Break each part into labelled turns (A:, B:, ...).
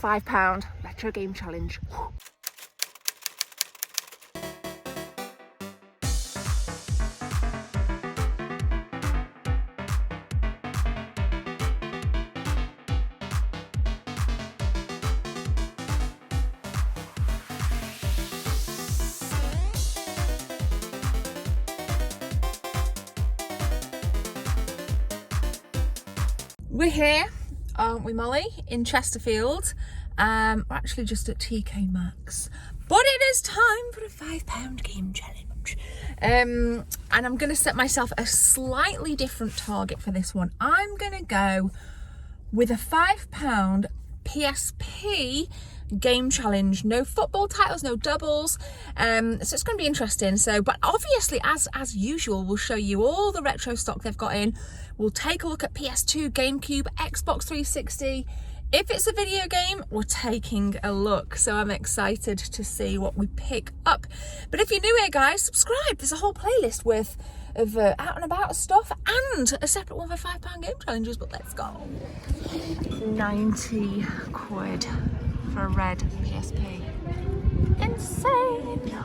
A: £5 retro game challenge. We're here, aren't we, Molly, in Chesterfield. We're actually just at TK Maxx, but it is time for a £5 game challenge. And I'm going to set myself a slightly different target for this one. I'm going to go with a £5 PSP game challenge. No football titles, no doubles, so it's going to be interesting. But obviously, as usual, we'll show you all the retro stock they've got in. We'll take a look at PS2, GameCube, Xbox 360. If it's a video game, we're taking a look, so I'm excited to see what we pick up. But if you're new here, guys, subscribe. There's a whole playlist of out and about stuff and a separate one for £5 game challenges. But let's go. 90 quid for a red PSP. Insane.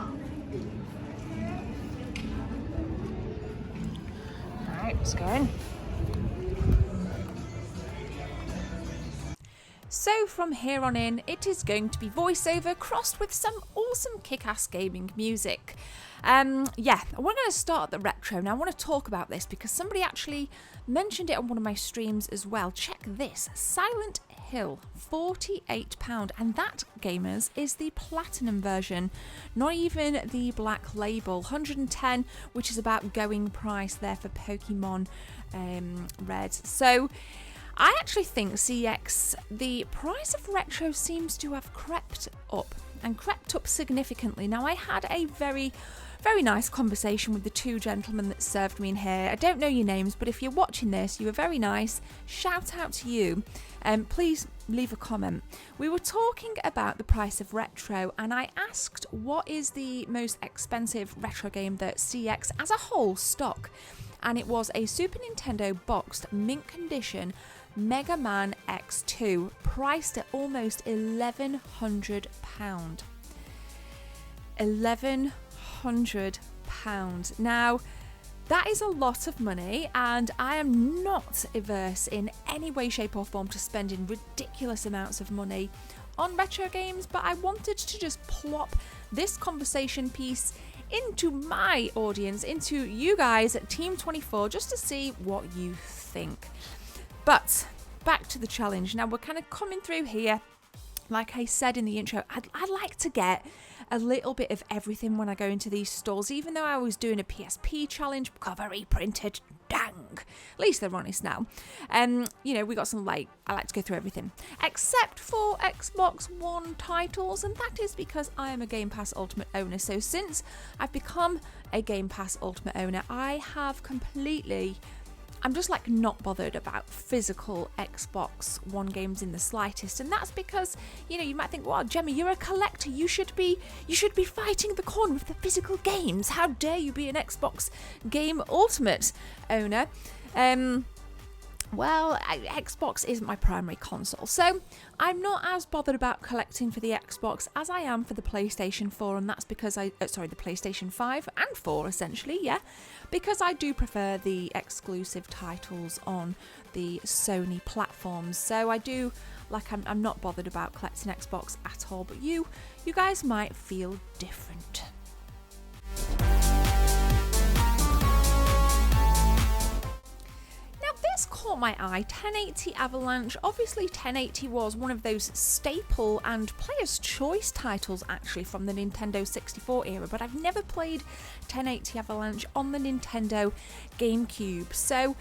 A: Alright, let's go in. So from here on in, it is going to be voiceover crossed with some awesome kick-ass gaming music. We're going to start at the retro. Now I want to talk about this because somebody actually mentioned it on one of my streams as well. Check this, Silent Hill, £48, and that, gamers, is the platinum version, not even the black label. 110, which is about going price there for Pokemon Red. So I actually think CX, the price of retro seems to have crept up significantly. Now, I had a very nice conversation with the two gentlemen that served me in here. I don't know your names, but if you're watching this, you were very nice. Shout out to you. Please leave a comment. We were talking about the price of retro, and I asked what is the most expensive retro game that CX as a whole stock, and it was a Super Nintendo boxed mint condition Mega Man X2, priced at almost £1,100. £1,100. Now, that is a lot of money, and I am not averse in any way, shape or form to spending ridiculous amounts of money on retro games, but I wanted to just plop this conversation piece into my audience, into you guys at Team 24, just to see what you think. But back to the challenge. Now we're kind of coming through here. Like I said in the intro, I'd like to get a little bit of everything when I go into these stores, even though I was doing a PSP challenge, cover reprinted, dang. At least they're honest now. We got some, I like to go through everything, except for Xbox One titles, and that is because I am a Game Pass Ultimate owner. So since I've become a Game Pass Ultimate owner, I have I'm just not bothered about physical Xbox One games in the slightest, and that's because you might think, well, Gemma, you're a collector, you should be fighting the corner with the physical games. How dare you be an Xbox Game Ultimate owner? Xbox isn't my primary console, so I'm not as bothered about collecting for the Xbox as I am for the PlayStation 4, and that's because the PlayStation 5 and 4 essentially, because I do prefer the exclusive titles on the Sony platforms. So I do, I'm not bothered about collecting Xbox at all, but you guys might feel different. This caught my eye, 1080 Avalanche. Obviously 1080 was one of those staple and player's choice titles actually from the Nintendo 64 era, but I've never played 1080 Avalanche on the Nintendo GameCube. So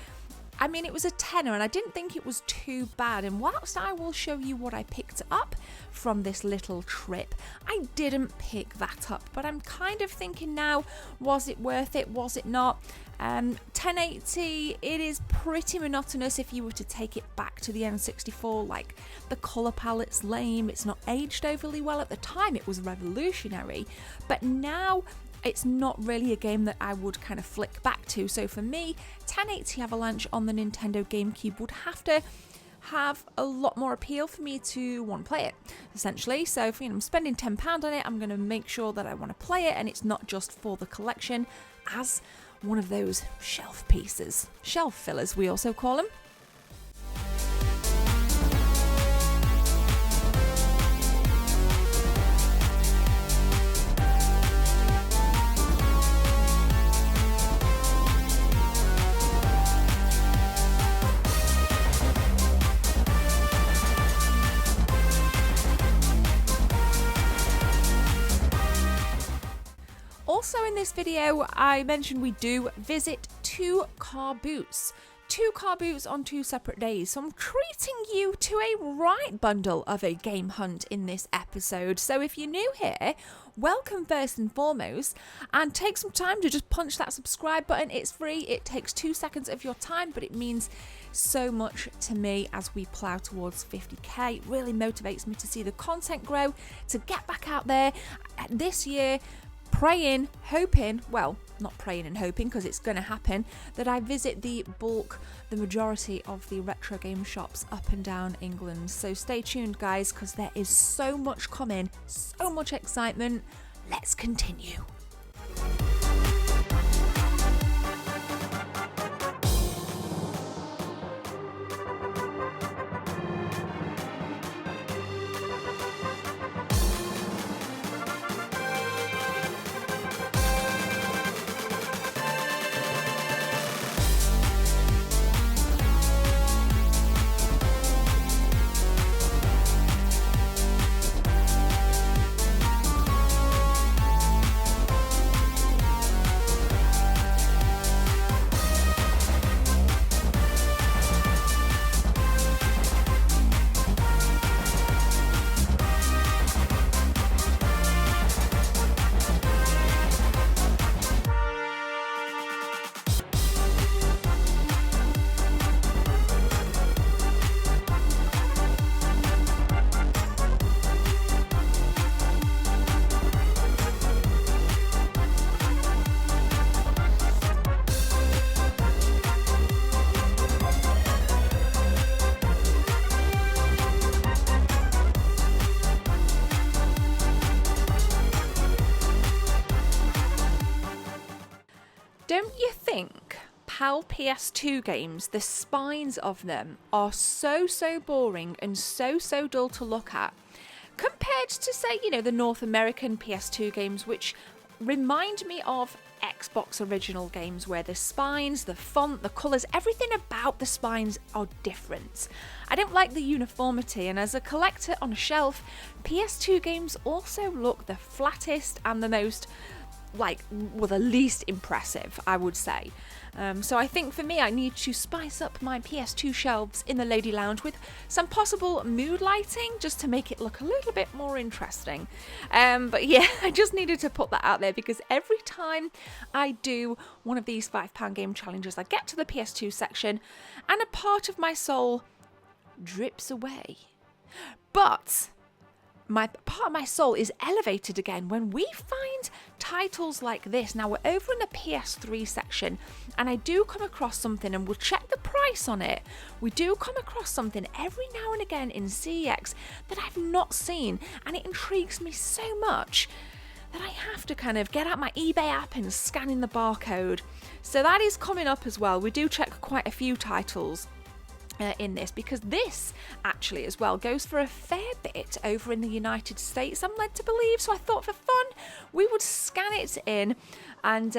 A: it was a tenner and I didn't think it was too bad, and whilst I will show you what I picked up from this little trip, I didn't pick that up, but I'm kind of thinking now, was it worth it, was it not? 1080, it is pretty monotonous if you were to take it back to the N64, the colour palette's lame, it's not aged overly well. At the time it was revolutionary, but now it's not really a game that I would kind of flick back to. So for me, 1080 Avalanche on the Nintendo GameCube would have to have a lot more appeal for me to want to play it, essentially. So if I'm spending £10 on it, I'm going to make sure that I want to play it and it's not just for the collection as one of those shelf pieces. Shelf fillers, we also call them. Also in this video, I mentioned we do visit 2 car booths. 2 car booths on 2 separate days. So I'm treating you to a right bundle of a game hunt in this episode. So if you're new here, welcome first and foremost, and take some time to just punch that subscribe button. It's free. It takes 2 seconds of your time, but it means so much to me as we plow towards 50k. It really motivates me to see the content grow, to get back out there this year, praying, hoping, well, not praying and hoping because it's going to happen, that I visit the majority of the retro game shops up and down England. So stay tuned, guys, because there is so much coming, so much excitement. Let's continue. Don't you think PAL PS2 games, the spines of them are so boring and so dull to look at compared to, say, the North American PS2 games, which remind me of Xbox original games where the spines, the font, the colours, everything about the spines are different. I don't like the uniformity, and as a collector on a shelf, PS2 games also look the flattest and the most the least impressive, I would say. So I think for me, I need to spice up my PS2 shelves in the Lady Lounge with some possible mood lighting just to make it look a little bit more interesting. But yeah, I just needed to put that out there because every time I do one of these £5 game challenges, I get to the PS2 section and a part of my soul drips away. But part of my soul is elevated again when we find titles like this. Now we're over in the PS3 section and I do come across something, and we'll check the price on it. We do come across something every now and again in CEX that I've not seen, and it intrigues me so much that I have to kind of get out my eBay app and scan in the barcode. So that is coming up as well. We do check quite a few titles in this, because this actually as well goes for a fair bit over in the United States, I'm led to believe. So I thought for fun we would scan it in, and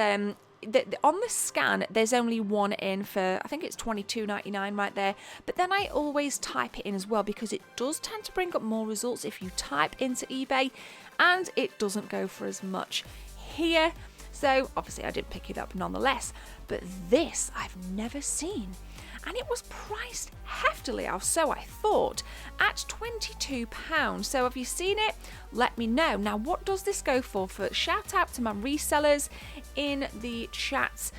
A: on the scan there's only one in for, I think it's $22.99 right there, but then I always type it in as well because it does tend to bring up more results if you type into eBay, and it doesn't go for as much here. So obviously I didn't pick it up nonetheless, but this I've never seen. And it was priced heftily, or so I thought, at £22. So have you seen it? Let me know. Now, what does this go for? Shout out to my resellers in the chats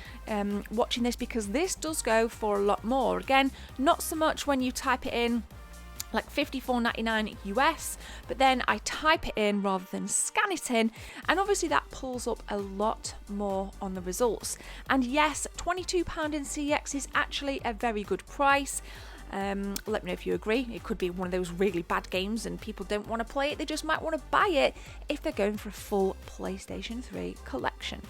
A: watching this, because this does go for a lot more. Again, not so much when you type it in, like $54.99 US, but then I type it in rather than scan it in, and obviously that pulls up a lot more on the results. And yes, £22 in CX is actually a very good price. Let me know if you agree. It could be one of those really bad games and people don't want to play it. They just might want to buy it if they're going for a full PlayStation 3 collection.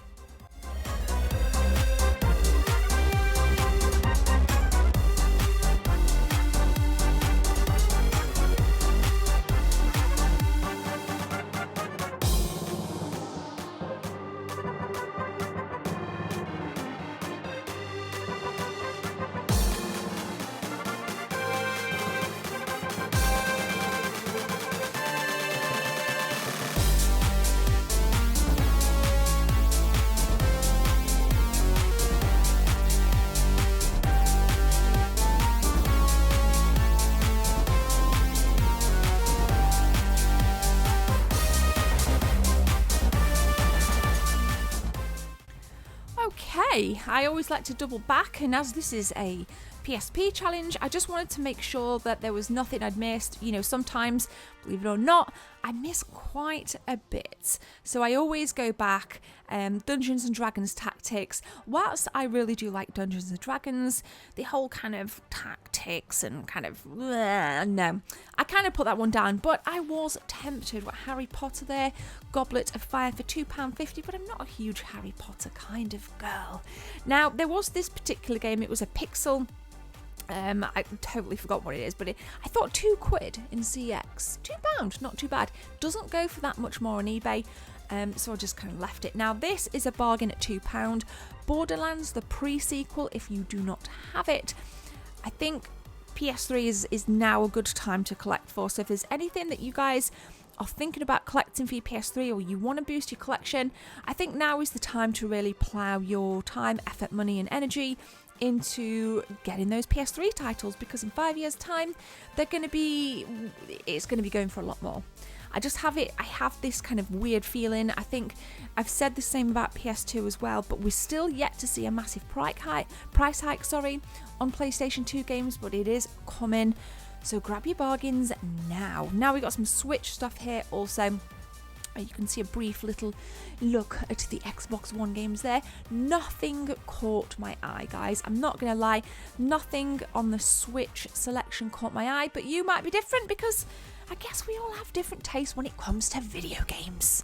A: Okay, I always like to double back, and as this is a PSP challenge, I just wanted to make sure that there was nothing I'd missed. You know, sometimes, believe it or not, I miss quite a bit. So I always go back. Dungeons and Dragons tactics. Whilst I really do like Dungeons and Dragons, the whole kind of tactics and kind of no, I kind of put that one down. But I was tempted with Harry Potter there, Goblet of Fire for £2.50. But I'm not a huge Harry Potter kind of girl. Now there was this particular game. It was a pixel. I totally forgot what it is, but I thought £2 in CX. £2, not too bad. Doesn't go for that much more on eBay, so I just kind of left it. Now this is a bargain at £2. Borderlands, the pre-sequel, if you do not have it. I think PS3 is now a good time to collect for, so if there's anything that you guys are thinking about collecting for your PS3 or you want to boost your collection, I think now is the time to really plough your time, effort, money and energy into getting those PS3 titles, because in 5 years time it's going to be going for a lot more. I have this kind of weird feeling. I think I've said the same about PS2 as well, but we're still yet to see a massive price hike on PlayStation 2 games, but it is coming. So grab your bargains now. Now we got some Switch stuff here also. You can see a brief little look at the Xbox One games there. Nothing caught my eye, guys. I'm not going to lie. Nothing on the Switch selection caught my eye, but you might be different because I guess we all have different tastes when it comes to video games.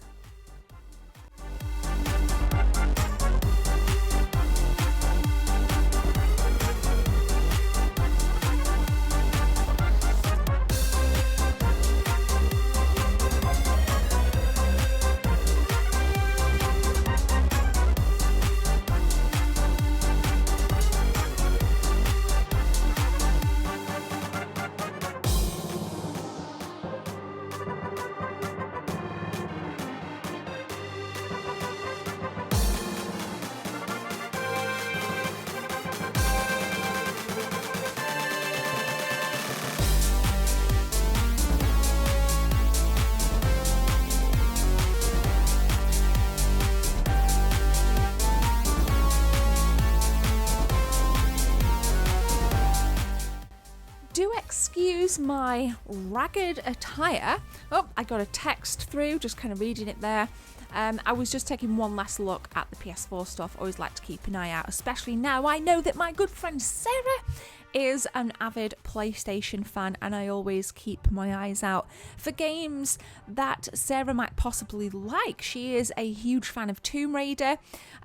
A: Do excuse my ragged attire. Oh, I got a text through, just kind of reading it there. I was just taking one last look at the PS4 stuff. Always like to keep an eye out, especially now I know that my good friend Sarah is an avid PlayStation fan, and I always keep my eyes out for games that Sarah might possibly like. She is a huge fan of Tomb Raider.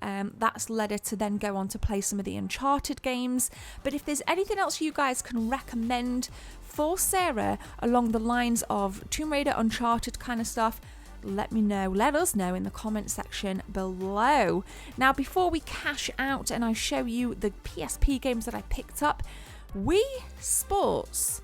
A: That's led her to then go on to play some of the Uncharted games. But if there's anything else you guys can recommend for Sarah along the lines of Tomb Raider, Uncharted kind of stuff, let me know. Let us know in the comment section below. Now, before we cash out and I show you the PSP games that I picked up, Wii Sports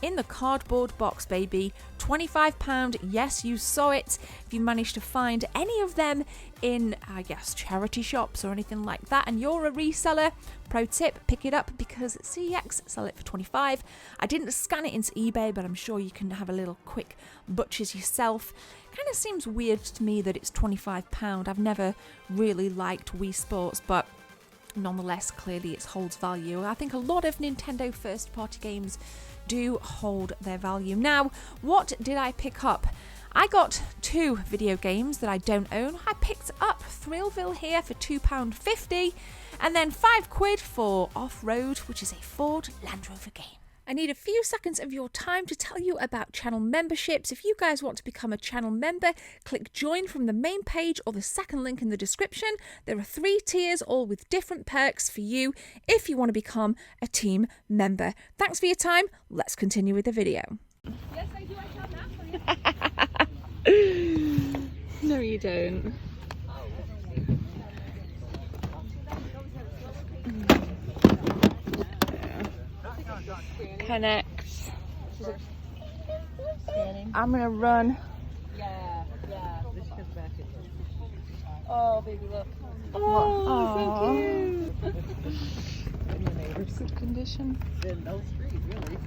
A: in the cardboard box, baby. £25. Yes, you saw it. If you managed to find any of them in, I guess, charity shops or anything like that, and you're a reseller, pro tip, pick it up because CX sell it for £25. I didn't scan it into eBay, but I'm sure you can have a little quick butchers yourself. Kind of seems weird to me that it's £25. I've never really liked Wii Sports, but nonetheless, clearly it holds value. I think a lot of Nintendo first-party games do hold their value. Now, what did I pick up? I got 2 video games that I don't own. I picked up Thrillville here for £2.50 and then £5 for Off-Road, which is a Ford Land Rover game. I need a few seconds of your time to tell you about channel memberships. If you guys want to become a channel member, click join from the main page or the second link in the description. There are 3 tiers, all with different perks for you if you want to become a team member. Thanks for your time. Let's continue with the video. Yes, I do. I have for you. No, you don't. Connect. I'm gonna run.
B: Yeah.
A: Oh, baby, look.
B: Oh, so cute.
A: In the neighbor's good condition.
B: In no street, really.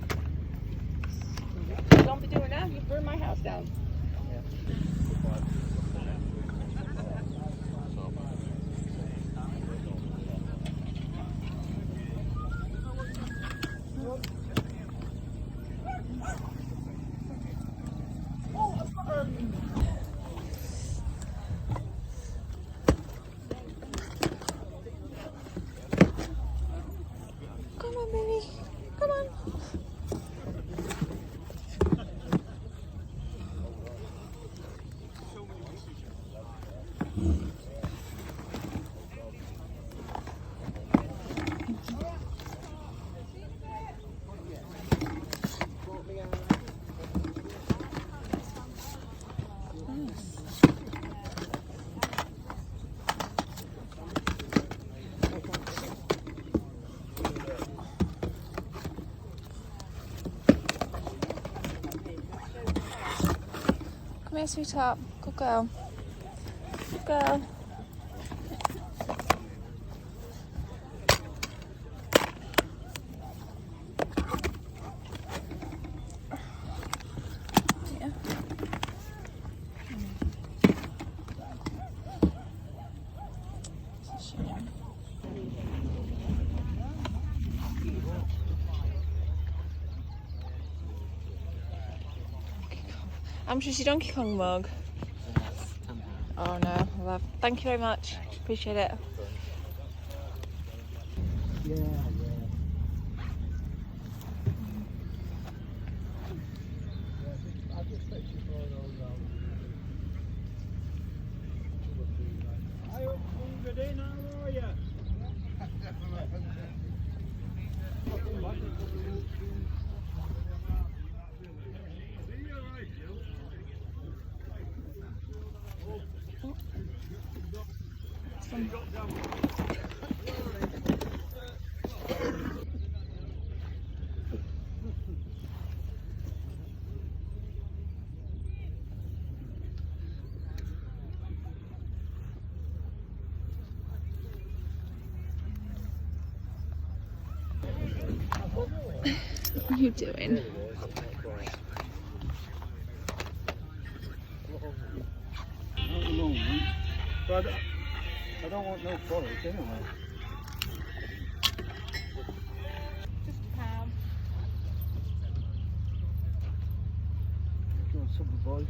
B: Don't be doing that. You burn my house down.
A: Come on, baby. Come on. Come here, sweetheart. Good girl. Good girl. Yeah. It's a shame. How much is your Donkey Kong mug? Oh no, love. Thank you very much. Appreciate it.
B: Yeah. Are you hungry now, are you?
A: What are you doing?
B: But I don't want no forage anyway.
A: Just a pound.
B: Do you want some, boy?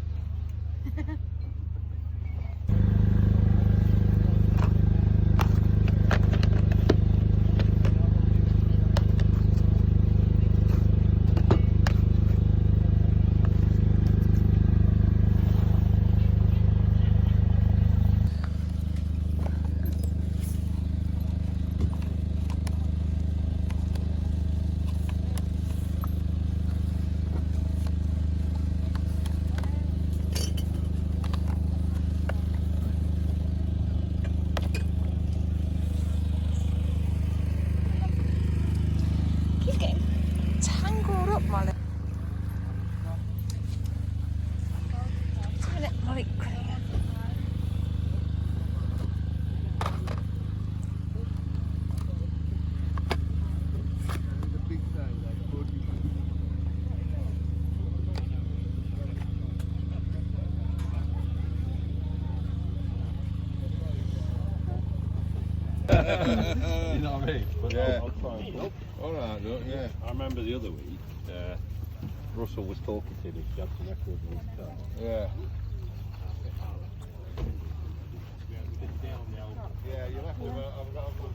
A: Molly. Just a minute, Molly.
C: You know what I mean? But
D: Yeah.
C: I'll try and help.
D: All right, look, yeah.
C: I remember the other week, Russell was talking to him, he had some records in his car.
D: Yeah. Yeah, you'll have to. I've got to.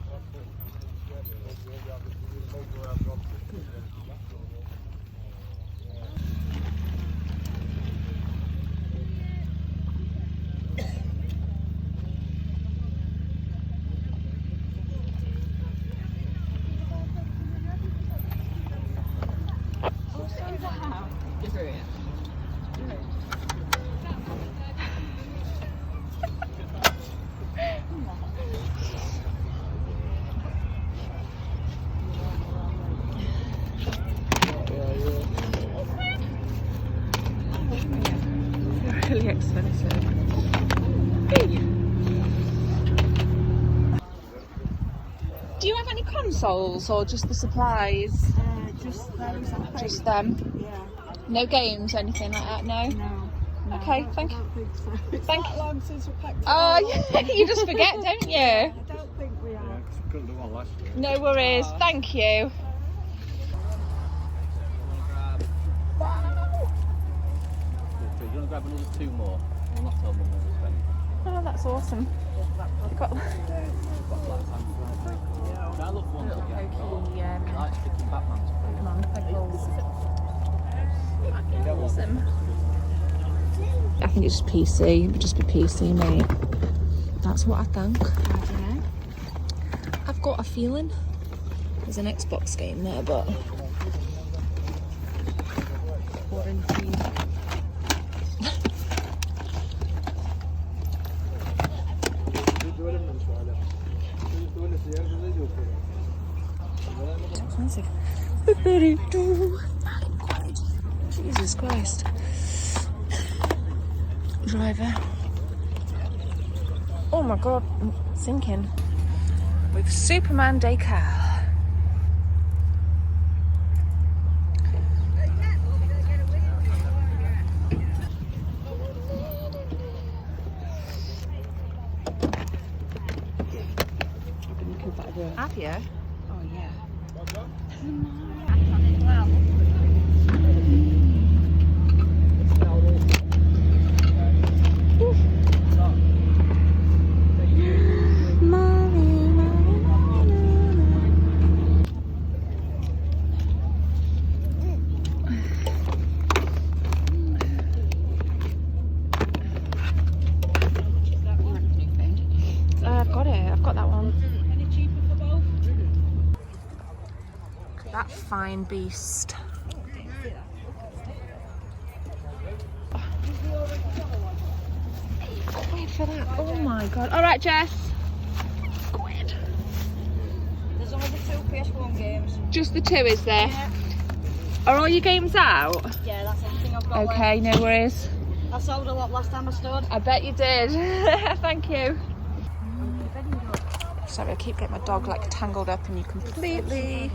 A: Really expensive. Do you have any consoles or just the supplies?
E: Just those, I think.
A: Just them?
E: Yeah.
A: No games or anything like that, no?
E: No.
A: Okay, thank you.
E: I don't think so. It's
A: Thank
E: that long since we packed it
A: Oh,
E: all up.
A: you just forget, don't you?
E: I don't think we
B: Yeah,
E: are.
B: 'cause we couldn't do one last year.
A: No worries, thank you.
C: Do you want to grab another 2 more? I'll not tell Mum what we spent.
A: Oh, that's awesome. You've got
C: I love one
A: little
C: again.
A: pokey
C: I like sticking Batman's
A: Awesome. I think it's just PC. It would just be PC, mate. That's what I think. I've got a feeling there's an Xbox game there, but quarantine. Expensive. Jesus Christ. Driver. Oh my god, I'm sinking. With Superman Decal. Have you? Oh yeah. I've got it. I've got that one.
E: Any cheaper for both?
A: That fine beast. Quid for that. Oh my god. Alright, Jess. Quid.
E: There's only the 2 PS1 games.
A: Just the 2, is there?
E: Yeah.
A: Are all your games out?
E: Yeah, that's everything I've got
A: Okay, no worries.
E: left. I sold a lot last time I stood.
A: I bet you did. Thank you. Sorry, I keep getting my dog like tangled up in you completely.